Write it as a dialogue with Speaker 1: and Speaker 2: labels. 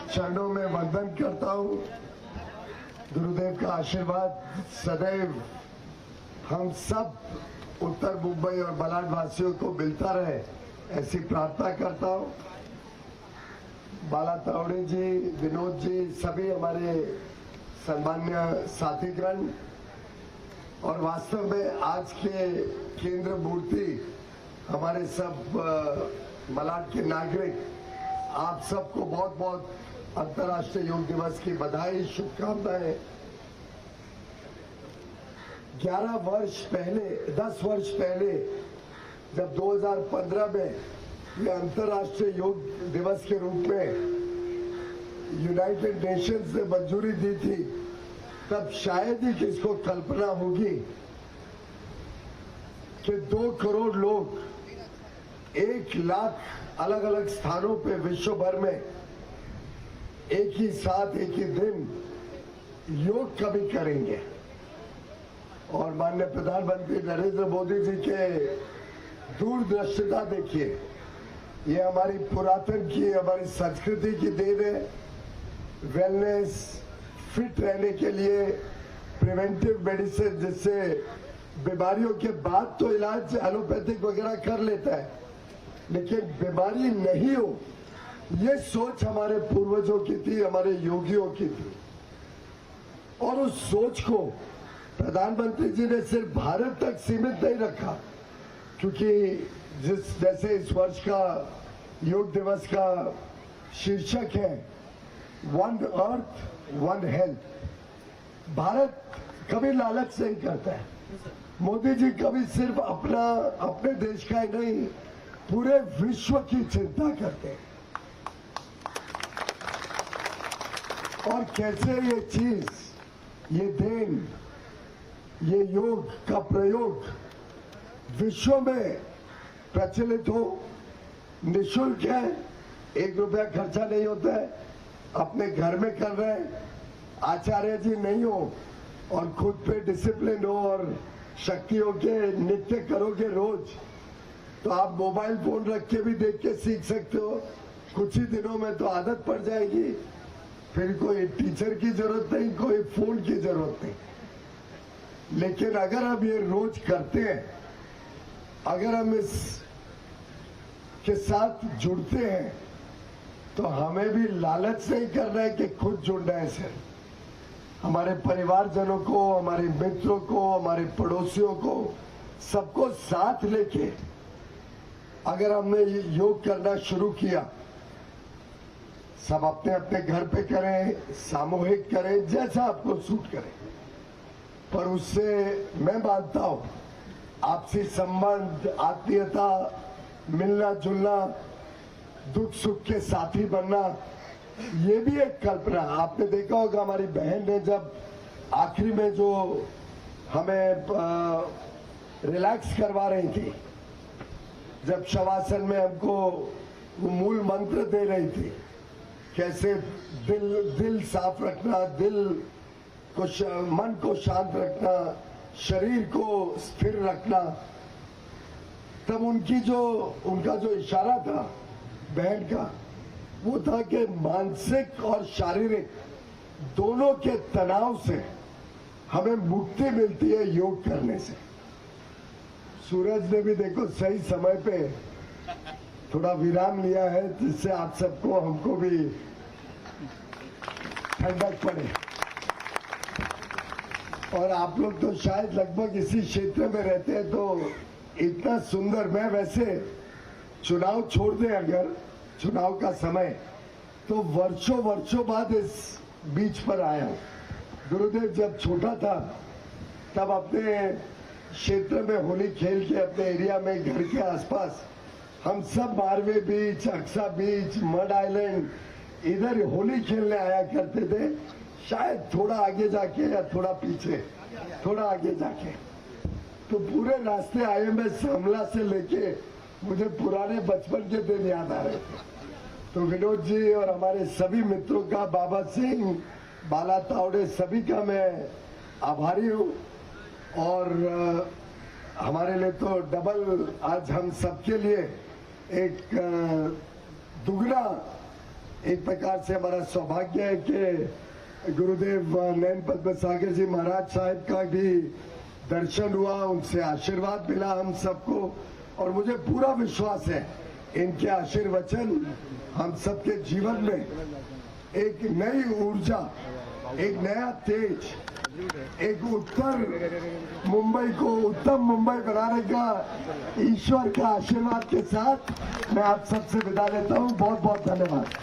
Speaker 1: चरणों में वंदन करता हूँ। गुरुदेव का आशीर्वाद सदैव हम सब उत्तर मुंबई और मलाड वासियों को मिलता रहे, ऐसी प्रार्थना करता हूँ। बाला तावड़े जी, विनोद जी, सभी हमारे सम्मान्य साथीगण और वास्तव में आज के केंद्र मूर्ति हमारे सब मलाड के नागरिक, आप सबको बहुत बहुत अंतर्राष्ट्रीय योग दिवस की बधाई, शुभकामनाएं। 11 वर्ष पहले, 10 वर्ष पहले जब 2015 में ये अंतर्राष्ट्रीय योग दिवस के रूप में यूनाइटेड नेशंस ने मंजूरी दी थी, तब शायद ही किसको कल्पना होगी कि 2 करोड़ लोग 1 लाख अलग अलग स्थानों पे विश्व भर में एक ही साथ एक ही दिन योग कभी करेंगे। और माननीय प्रधानमंत्री नरेंद्र मोदी जी के दूरदर्शिता देखिए, ये हमारी पुरातन की, हमारी संस्कृति की देन है। वेलनेस, फिट रहने के लिए प्रिवेंटिव मेडिसिन, जिससे बीमारियों के बाद तो इलाज एलोपैथिक वगैरह कर लेता है, लेकिन बीमारी नहीं हो, ये सोच हमारे पूर्वजों की थी, हमारे योगियों की थी। और उस सोच को प्रधानमंत्री जी ने सिर्फ भारत तक सीमित नहीं रखा, क्योंकि जैसे इस वर्ष का योग दिवस का शीर्षक है one earth one health. Bharat कभी लालच नहीं करता है। मोदी जी कभी सिर्फ अपने देश का ही नहीं, पूरे विश्व की चिंता करते हैं। और कैसे ये चीज, ये देन, ये योग का प्रयोग विश्व में प्रचलित हो, निःशुल्क है, 1 रुपया खर्चा नहीं होता है, अपने घर में कर रहे हैं, आचार्य जी नहीं हो और खुद पे डिसिप्लिन हो और शक्तियों के नित्य करोगे रोज, तो आप मोबाइल फोन रख के भी देख के सीख सकते हो। कुछ ही दिनों में तो आदत पड़ जाएगी, फिर कोई टीचर की जरूरत नहीं, कोई फोन की जरूरत नहीं। लेकिन अगर हम ये रोज करते हैं, अगर हम इस के साथ जुड़ते हैं, तो हमें भी लालच नहीं करना है कि खुद जुड़ना है। सर, हमारे परिवारजनों को, हमारे मित्रों को, हमारे पड़ोसियों को, सबको साथ लेके अगर हमने योग करना शुरू किया, सब अपने अपने घर पे करें, सामूहिक करें, जैसा आपको सूट करे, पर उससे मैं मानता हूं आपसी संबंध, आत्मीयता, मिलना जुलना, दुख सुख के साथी बनना, ये भी एक कल्पना। आपने देखा होगा हमारी बहन ने जब आखिरी में जो हमें रिलैक्स करवा रही थी, जब शवासन में हमको वो मूल मंत्र दे रही थी, कैसे दिल साफ रखना, मन को शांत रखना, शरीर को स्थिर रखना, तब उनका जो इशारा था बहन का, वो था कि मानसिक और शारीरिक दोनों के तनाव से हमें मुक्ति मिलती है योग करने से। सूरज ने भी देखो सही समय पे थोड़ा विराम लिया है, जिससे आप सबको, हमको भी ठंडक पड़े। और आप लोग तो शायद लगभग इसी क्षेत्र में रहते हैं, तो इतना सुंदर, मैं वैसे चुनाव छोड़ दें अगर चुनाव का समय, तो वर्षों बाद इस बीच पर आया हूं। गुरुदेव जब छोटा था तब अपने क्षेत्र में होली खेल के, अपने एरिया में, घर के आसपास हम सब मारवे बीच, अक्सा बीच, मड आइलैंड, इधर होली खेलने आया करते थे। शायद थोड़ा आगे जाके या थोड़ा पीछे, थोड़ा आगे जाके, तो पूरे रास्ते आए मैं शामला से लेके, मुझे पुराने बचपन के दिन याद आ रहे थे। तो विनोद जी और हमारे सभी मित्रों का, बाबा सिंह, बाला तावड़े, सभी का मैं आभारी हूँ। और हमारे लिए तो डबल, आज हम सबके लिए एक दुगना एक प्रकार से हमारा सौभाग्य है कि गुरुदेव नैन पद्म सागर जी महाराज साहब का भी दर्शन हुआ, उनसे आशीर्वाद मिला हम सबको, और मुझे पूरा विश्वास है इनके आशीर्वचन हम सबके जीवन में एक नई ऊर्जा, एक नया तेज, एक उत्तर मुंबई को उत्तम मुंबई बनाने का ईश्वर का आशीर्वाद के साथ मैं आप सबसे विदा लेता हूं। बहुत बहुत धन्यवाद।